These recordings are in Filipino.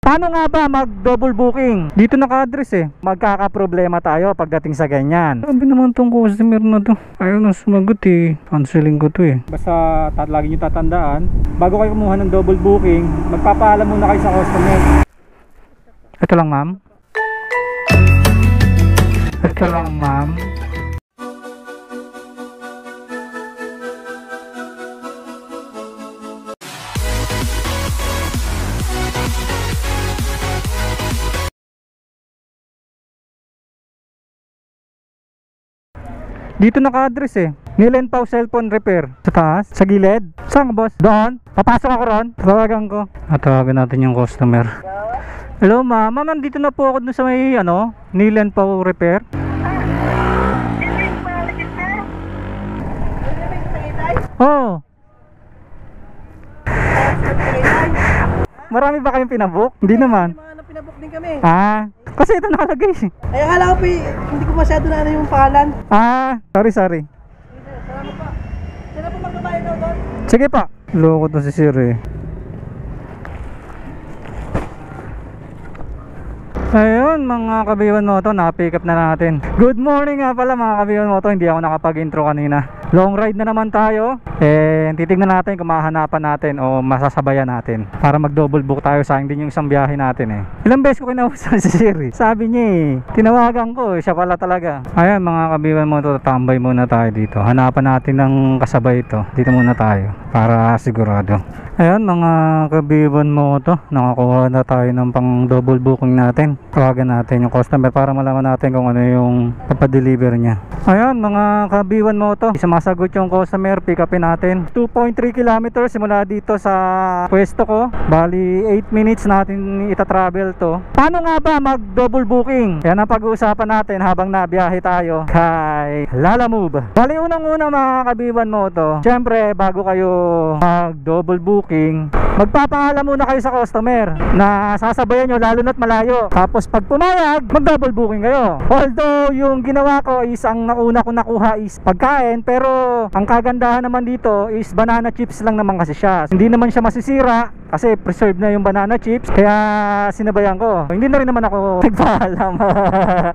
Paano nga ba mag double booking? Dito naka-address eh. Magkakaproblema tayo pagdating sa ganyan. Sabi naman tong customer na to, ayaw na sumagot eh. Canceling ko to eh. Basta lagi nyo tatandaan, bago kayo kumuha ng double booking, magpapaalam muna kayo sa customer. Ito lang ma'am. Ito lang ma'am. Dito naka-address eh. Nilen Pau Cellphone Repair. Sa taas? Sa gilid? Saan ka boss? Doon? Papasok ako ron? Tawagan ko. Tawagan natin yung customer. Hello ma'am. Ma'am, nandito na po ako dun sa may Nilen Pau Repair. Oh. Marami ba kayong pinabook? Hindi naman. Pinabook din kami. Kasi ito nakalagay. Ay, akala ko hindi ko masyado na yung pangalan. Sorry. Salamat pa. Sino po magbabayad daw doon? Sige pa. Loko to si Sir eh. Ayun mga kabiwan mo to, na-pick up na natin. Good morning nga pala mga kabiwan mo to. Hindi ako nakapag-intro kanina. Long ride na naman tayo. Titignan natin kung mahanapan natin o masasabayan natin para mag-double book tayo. Sayang din yung isang biyahe natin eh. Ilang beses ko kinausap si Siri. Sabi niya eh, tinawagan ko, siya pala talaga. Ayan mga kabiwan mo to, tambay muna tayo dito. Hanapan natin ng kasabay ito. Dito muna tayo para sigurado. Ayan mga kabiwan mo to, nakakuha na tayo ng pang double booking natin. Tawagan natin yung customer para malaman natin kung ano yung papadeliver niya. Ayan mga kabiwan mo to, sumasagot yung customer, pick upin natin. 2.3 kilometers simula dito sa pwesto ko. Bali 8 minutes natin itatravel to. Paano nga ba mag double booking? Yan ang pag-uusapan natin habang nabiyahe tayo kay Lalamove. Bali unang-una mga kabiwan mo to, syempre bago kayo mag double booking, magpapaalam muna kayo sa customer na sasabayan nyo lalo na't malayo. Tapos pag pumayag, mag double booking kayo. Although yung ginawa ko is ang nauna ko nakuha is pagkain, pero ang kagandahan naman dito is banana chips lang naman kasi siya. Hindi naman siya masisira kasi preserved na yung banana chips, kaya sinabayan ko. Hindi na rin naman ako nagpaalam.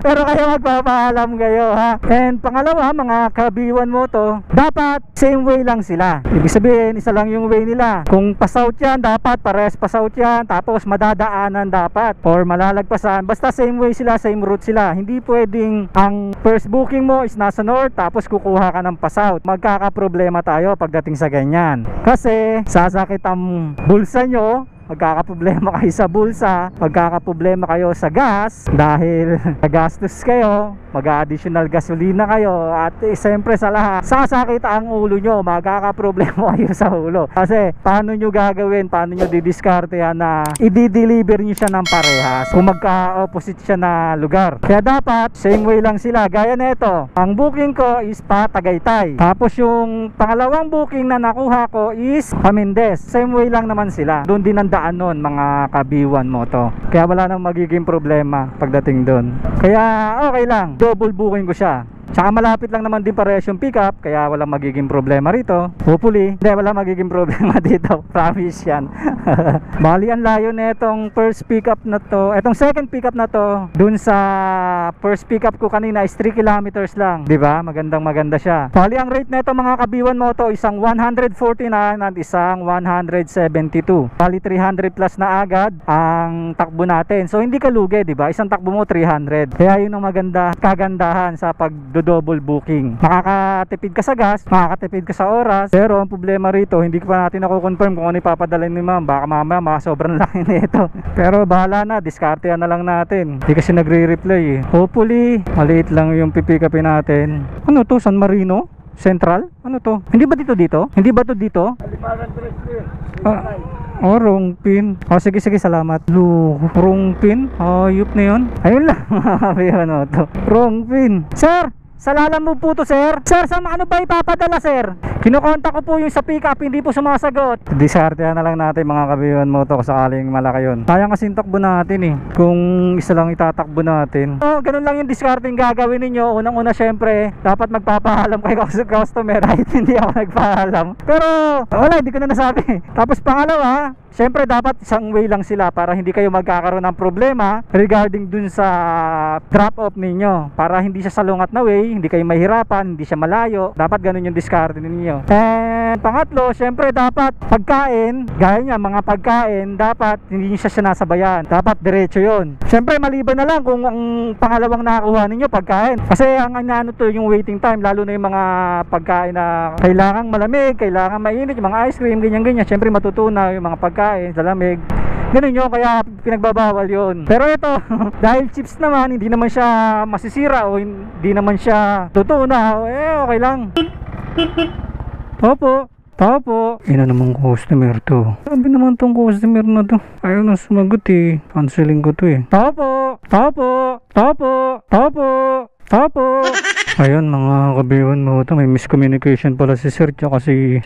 Pero kayo magpapaalam kayo ha. And pangalawa mga kabiwan mo to, dapat same way lang sila. Ibig sabihin isa lang yung way nila. Kung pa-south yan, dapat pares pa-south yan. Tapos madadaanan dapat or malalagpasan. Basta same way sila, same route sila. Hindi pwedeng ang first booking mo is nasa north tapos kukuha ka ng pa-south. Magkakaproblema tayo pagdating sa ganyan. Kasi sasakit ang bulsa nyo, magkakaproblema kayo sa bulsa, magkakaproblema kayo sa gas dahil gastos kayo, mag-additional gasolina kayo, at siyempre sa lahat sasakit ang ulo nyo, magkakaproblema kayo sa ulo. Kasi paano nyo gagawin, paano nyo didiskarte yan na i-deliver nyo siya ng parehas kung magka-opposite siya na lugar. Kaya dapat same way lang sila. Gaya nito, ang booking ko is pa Tagaytay, tapos yung pangalawang booking na nakuha ko is Pamindes. Same way lang naman sila, doon din ang daan nun mga kabiwan mo to. Kaya wala nang magiging problema pagdating doon. Kaya okay lang, double booking ko siya. Tsaka malapit lang naman din parehas yung pick up, kaya walang magiging problema rito. Hopefully, hindi wala magiging problema dito. Promise yan. Bali ang layo na itong first pick up na to. Itong second pick up na to, dun sa first pick up ko kanina is 3 kilometers lang. Diba? Magandang maganda siya. Bali ang rate na ito mga kabiwan mo to, isang 149 at isang 172. Bali 300 plus na agad ang takbo natin. So hindi ka lugi, diba? Isang takbo mo 300. Kaya yun ang maganda, kagandahan sa double booking. Makakatipid ka sa gas, makakatipid ka sa oras, pero ang problema rito, hindi pa natin ako-confirm kung ano ipapadala ni ma'am. Baka mamaya sobrang laki nito. Pero bahala na, diskartehan na lang natin. Hindi kasi nagre-reply eh. Hopefully, maliit lang yung pipikapin natin. Ano to? San Marino? Central? Ano to? Hindi ba dito? Hindi ba to dito? Wrong pin. Sige, salamat. Wrong pin? Ayup na yun. Ayun lang. Ano to? Wrong pin. Sir! Sa Lalamove po to, sir. Sir, sa ano ba ipapadala, sir? Kinukontak ko po yung sa pick up, hindi po sumasagot. Diskartehan na lang natin mga kabiwan mo to kung sakaling malaki yun. Sayang kasi takbo natin eh, kung isa lang itatakbo natin. So, ganun lang yung discarding gagawin ninyo. Unang-una syempre, dapat magpapaalam kay customer kahit hindi ako nagpaalam. Pero wala, hindi ko na nasabi. Tapos pangalawa, syempre dapat isang way lang sila para hindi kayo magkakaroon ng problema regarding dun sa drop off ninyo, para hindi siya salungat na way, hindi kayo mahirapan, hindi siya malayo. Dapat ganun yung discard ninyo. And pangatlo, syempre dapat pagkain, gaya niya mga pagkain, dapat hindi niyo siya sinasabayan, dapat diretso yon. Syempre maliban na lang kung ang pangalawang nakakuha ninyo pagkain, kasi ang ano to yung waiting time, lalo na yung mga pagkain na kailangang malamig, kailangan mainit, yung mga ice cream, ganyan-ganyan, syempre matutunaw yung mga pagkain sa lamig. Ganun yun, kaya pinagbabawal yun. Pero ito, dahil chips naman, hindi naman siya masisira o hindi naman siya tutunaw, okay lang. Opo. Ina namang customer to. Sabi naman tong customer na to, ayaw na sumagot eh. Canceling ko to eh. Tapo. Ayun mga kabiwan mo to, may miscommunication pala si sir tsaka si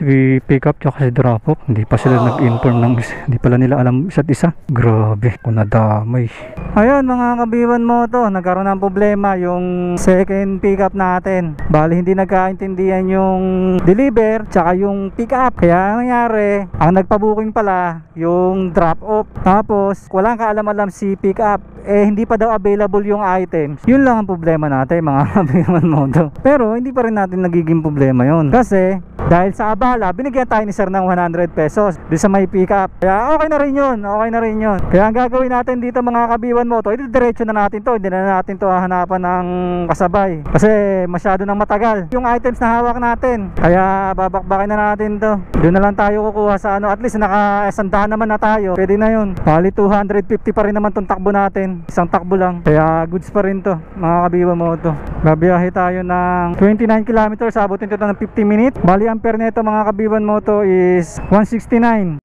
pick up tsaka si drop off. Hindi pa sila nag-inform ng hindi pala nila alam isa't isa. Grabe, kung nadamay. Ayun mga kabiwan mo to, nagkaroon ng problema yung second pick up natin. Bali hindi nagkaintindihan yung deliver tsaka yung pick up. Kaya ang nangyari, ang nagpa-booking pala yung drop off. Tapos walang kaalam-alam si pick up, hindi pa daw available yung items. Yun lang ang problema natin mga kabiwan mo to. Pero hindi pa rin natin nagiging problema yun, kasi dahil sa abala, binigyan tayo ni sir ng 100 pesos di sa may pick up. Kaya okay na rin yun. Kaya ang gagawin natin dito mga kabiwan mo to, diretso na natin to, hindi na natin to hahanapan ng kasabay, kasi masyado nang matagal yung items na hawak natin. Kaya babakbakin na natin to, doon na lang tayo kukuha sa ano, at least nakasandahan naman na tayo, pwede na yun. Bali 250 pa rin naman tong takbo natin, isang takbo lang, kaya goods pa rin to mga kabiwan mo to. Babiyahe tayo ng 29 kilometers, abutin to ng 50 minutes. Bali ampere nito mga kabiwan mo to is 169.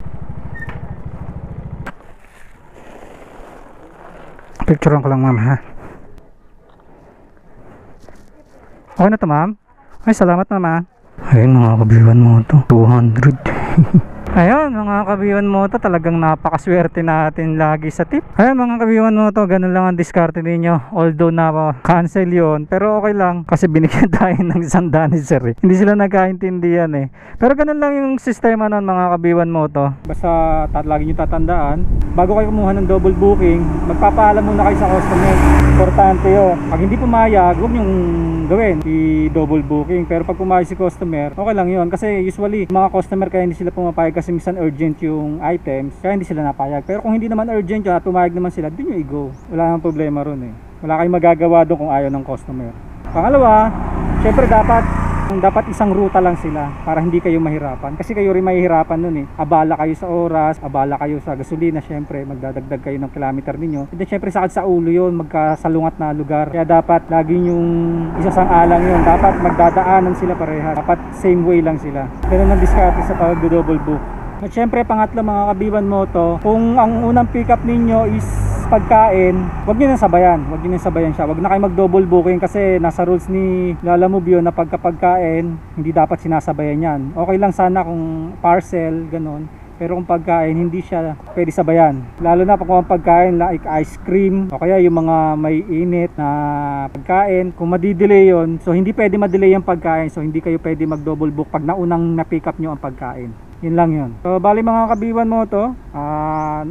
Picturean ko lang ma'am ha. Okay na to ma'am? Ay salamat naman. Ayun mga kabiwan mo to, 200. Ayun mga kabiwan mo to, talagang napakaswerte natin lagi sa tip. Ayun mga kabiwan mo to, ganun lang ang diskarte ninyo. Although na cancel yon, pero okay lang kasi binigyan tayo ng 100 ni sir eh. Hindi sila nagkaintindihan eh. Pero ganun lang yung sistema nun mga kabiwan mo to. Basta lagi nyo tatandaan, bago kayo kumuha ng double booking, magpapaalam muna kayo sa customer. Importante yun. Pag hindi pumayag, huwag nyong gawin i-double booking. Pero pag pumayag si customer, okay lang yun. Kasi usually mga customer kaya hindi sila pumapayag kasi minsan urgent yung items, kaya hindi sila napayag. Pero kung hindi naman urgent yun at pumayag naman sila, dun yung i-go. Wala namang problema ron eh. Wala kayong magagawa doon kung ayaw ng customer. Pangalawa, syempre dapat isang ruta lang sila para hindi kayo mahirapan, kasi kayo rin mahihirapan nun eh. Abala kayo sa oras, abala kayo sa gasolina, syempre magdadagdag kayo ng kilometer ninyo, and then syempre sakit sa ulo yun, magkasalungat na lugar. Kaya dapat lagi yung isasang-alang yun, dapat magdadaanan sila pareha, dapat same way lang sila. Ganun ang diskarte sa pag-double book. At syempre pangatlo mga kabiwan mo to, kung ang unang pick up ninyo is pagkain, wag niyo nang sabayan. Siya. Wag na kayo mag-double booking kasi nasa rules ni Lalamove yun na pagkapagkain, hindi dapat sinasabayan yan. Okay lang sana kung parcel, ganon. Pero kung pagkain, hindi siya pwede sabayan. Lalo na kung pagkain like ice cream o kaya yung mga may init na pagkain, kung madidelay yun, so hindi pwede madelay yung pagkain. So hindi kayo pwede mag-double book pag naunang na-pick up nyo ang pagkain. Yun lang yun. So bali mga kabiwan mo to,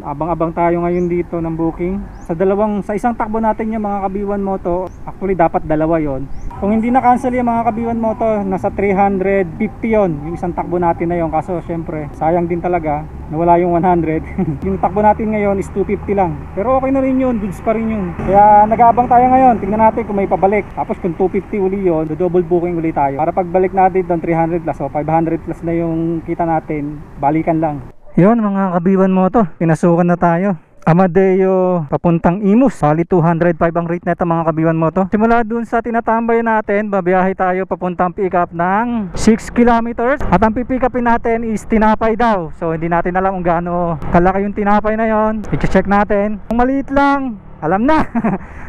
abang-abang tayo ngayon dito ng booking. Sa isang takbo natin yung mga kabiwan mo to, actually dapat dalawa yon. Kung hindi na cancel yung mga kabiwan mo to, nasa 350 yon yung isang takbo natin na yon. Kaso syempre sayang din talaga, nawala yung 100. Yung takbo natin ngayon is 250 lang. Pero okay na rin yun, goods pa rin yun. Kaya nag-aabang tayo ngayon, tingnan natin kung may pabalik. Tapos kung 250 uli yun, double booking uli tayo. Para pagbalik natin doon 300 plus o 500 plus na yung kita natin, balikan lang. Yun mga kabiwan mo to, pinasukan na tayo. Amadeo papuntang Imus, bali 205 ang rate nito mga kabiwan mo to. Simula dun sa tinatambay natin, babiyahe tayo papuntang pick up ng 6 kilometers. At ang pipick upin natin is tinapay daw. So hindi natin alam kung gaano kalaki yung tinapay na yon. I-check natin. Kung maliit lang, alam na.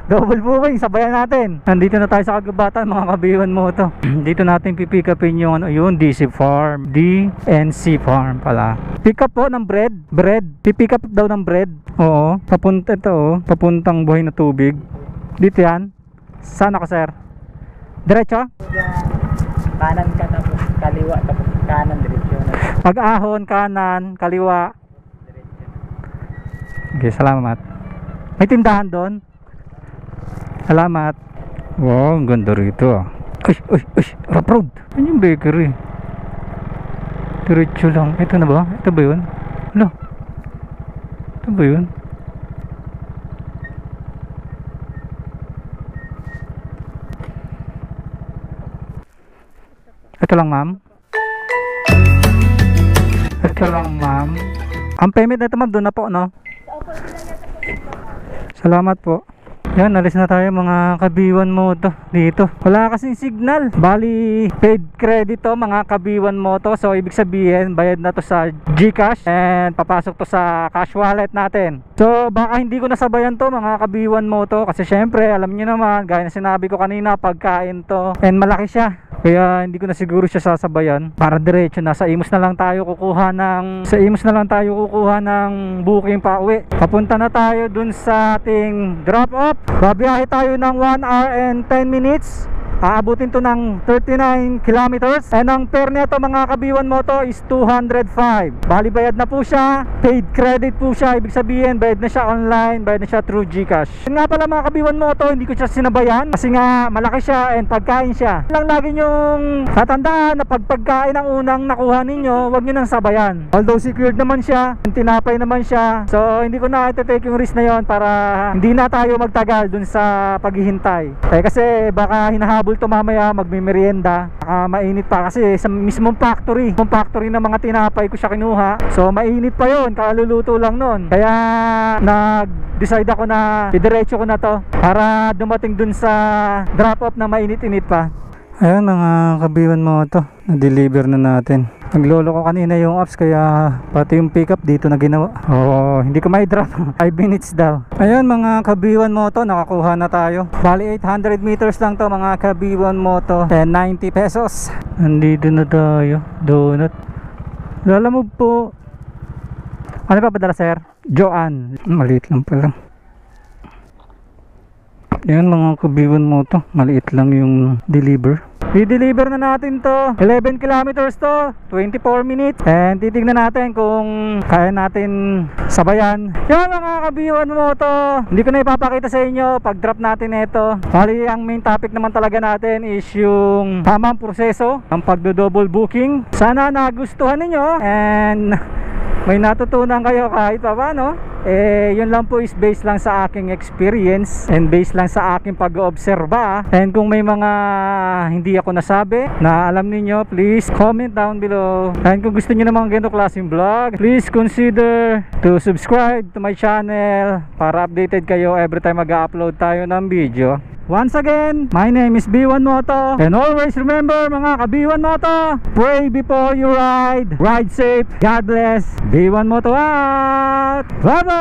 Double booking, sabayan natin. Nandito na tayo sa Kagubatan mga kabiwan mo to. Dito natin pipick upin yung yung DC Farm, DNC Farm pala. Pick up po ng bread. Pipick up daw ng bread. Oo, papunta ito papuntang Buhay na Tubig. Dito yan. Saan ako sir? Diretso? Kanan ka tapos kaliwa tapos kanan diretso. Pag-ahon, kanan, kaliwa. Okay, salamat. May tindahan doon? Salamat. Wow, ang ganda rito ah. Uy, rough road. Ano yung bakery? Diretso lang. Ito na ba? Ito ba yun? Ano? Ito ba yun? Ito lang, ma'am. Ito lang, ma'am. Ang payment na ito, ma'am, doon na po, no? Salamat po. Yan, alis na tayo mga kabiwan mo to dito. Wala kasing signal. Bali, paid credit to mga kabiwan mo to. So, ibig sabihin, bayad na to sa GCash and papasok to sa cash wallet natin. So, baka hindi ko nasabayan to mga kabiwan mo to. Kasi syempre, alam niyo naman, gaya na sinabi ko kanina, pagkain to. And malaki siya. Kaya hindi ko na siguro siya sasabayan. Para diretso na sa Imus na lang tayo kukuha ng booking pa uwi. Papunta na tayo dun sa ating drop off. Babiyahe tayo ng 1 hour and 10 minutes. Aabutin to ng 39 kilometers. And ang fare nito mga kabiwan mo to is 205. Bali bayad na po siya. Paid credit po siya. Ibig sabihin bayad na siya online, bayad na siya through GCash. Yun nga pala mga kabiwan mo to, hindi ko siya sinabayan kasi nga malaki siya and pagkain siya. Lang lagi nyong tatandaan na pagkain ang unang nakuha ninyo, huwag nyo nang sabayan. Although secured naman siya, tinapay naman siya. So hindi ko na ito-take yung risk na yon para hindi na tayo magtagal dun sa paghihintay. Kasi baka hinahabol to mamaya, magmimerienda, mainit pa kasi sa mismong factory ng mga tinapay ko siya kinuha. So mainit pa yon, kaluluto lang nun. Kaya nag-decide ako na idiretso ko na to para dumating dun sa drop off na mainit-init pa. Ayan mga kabiwan mo to, na-deliver na natin. Naglolo ko kanina yung apps kaya pati yung pickup dito na ginawa. Hindi ko may drop. 5 minutes daw. Ayun mga kabiwan mo to, nakakuha na tayo. Bali 800 meters lang to mga kabiwan mo to. 10.90 pesos. Nandito na tayo. Donut. Lalamog po. Ano pa padala sir? Joanne. Maliit lang pala. Yan mga kabiwan mo to, maliit lang yung deliver. I-deliver na natin to, 11 kilometers to, 24 minutes. And titignan natin kung kaya natin sabayan. Yan mga kabiwan mo to, hindi ko na ipapakita sa inyo pag drop natin ito. Bali ang main topic naman talaga natin is yung tamang proseso ng pagdo-double booking. Sana nagustuhan ninyo and may natutunan kayo kahit pa paano. Yun lang po is based lang sa aking experience and based lang sa aking pag-oobserba. And kung may mga hindi ako nasabi na alam niyo, please comment down below. And kung gusto niyo namang ganito klaseng vlog, please consider to subscribe to my channel para updated kayo every time mag-upload tayo ng video. Once again, my name is B1 Moto, and always remember mga ka-B1 Moto, pray before you ride, ride safe, God bless, B1 Moto out, bye bye!